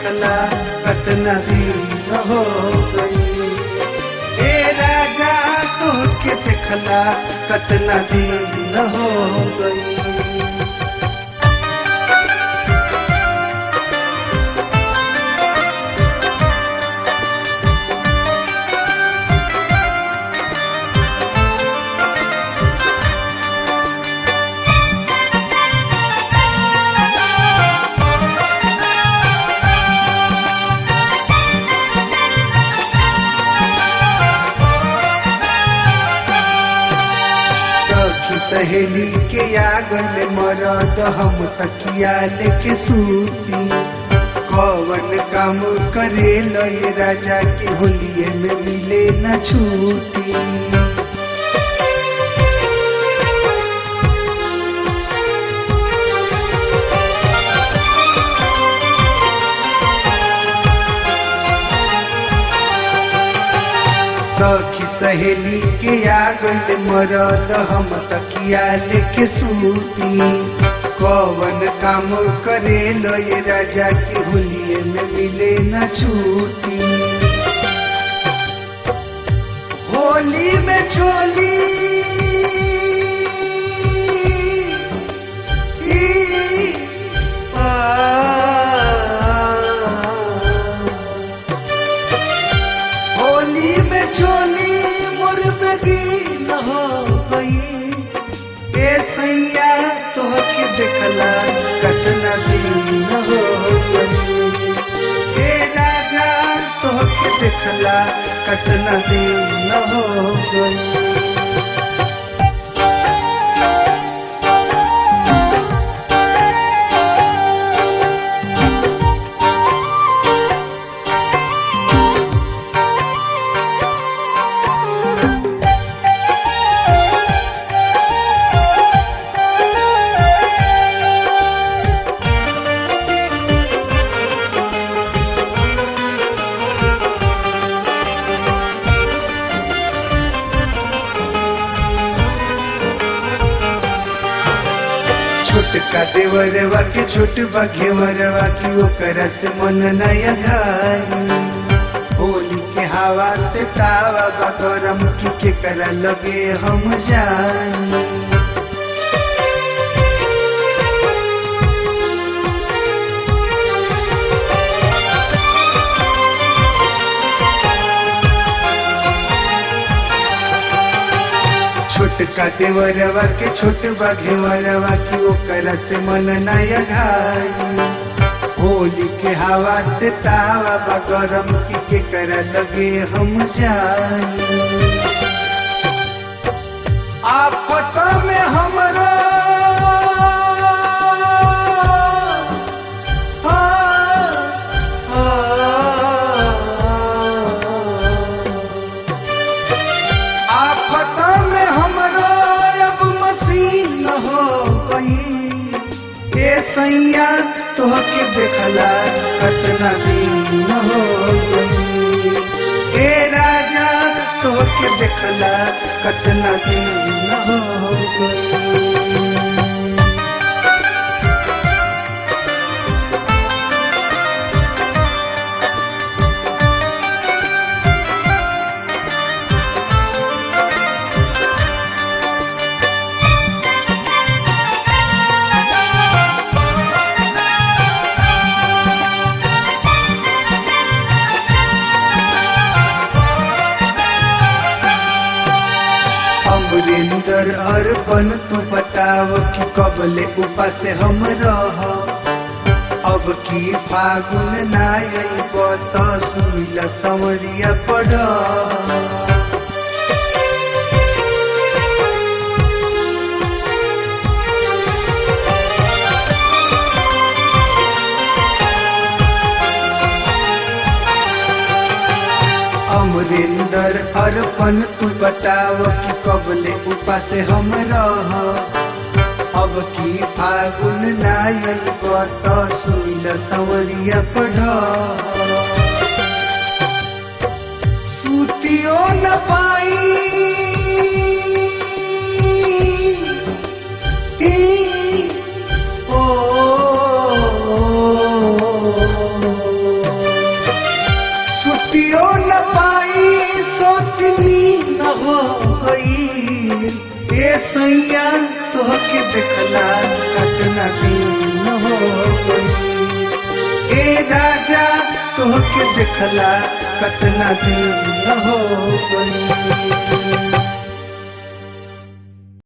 देखला कतना दिन हो गई। ए राजा तोहके देखला कतना दिन हो गई। सहेली के आगल मरद हम तकिया लेके सूती। कौन काम करे लय राजा की होलिये में मिले न छूटी। सहेली के आगल मरद हम तकिया लेके सूती। कौन काम करे लय राजा की होलिये में मिले न छूटी। होली में चोली होली में चोली दिन हो गई। ए सैया तोहके देखला कतना दिन हो गई। ए राजा तोहके देखला कतना दिन हो गई। छोटका देवरवा के छोट बघेवरवा की ओकरा से मन नया घाई। होली के हवा से तावा बगरम की के करा लगे हम जाई। छोटका देवरवा के छोट बघेवरवा की ओकरा से मन नया घाई। होली के हवा से तावा बगरम की के करा लगे हम जाई। आफत में हमरा सैया तोहके देखला कतना दिन हो गई। ए राजा तोहके देखला कतना दिन हो गई। अमरेंद्र अर्पण तू बताव कि कबले उपास हम रह। अब की फागुन नायब त सुमिल संवरिया पड़। अमरेंद्र अर्पण तू बताव कि कबले उपास हम रह। अब की फागुन नायब त सुमिल संवरिया पड़। सूतियो न पाई ओ हो गई। ए सैया तोहके देखला कतना दिन हो गई। ए राजा तोहके देखला कतना दिन हो गई।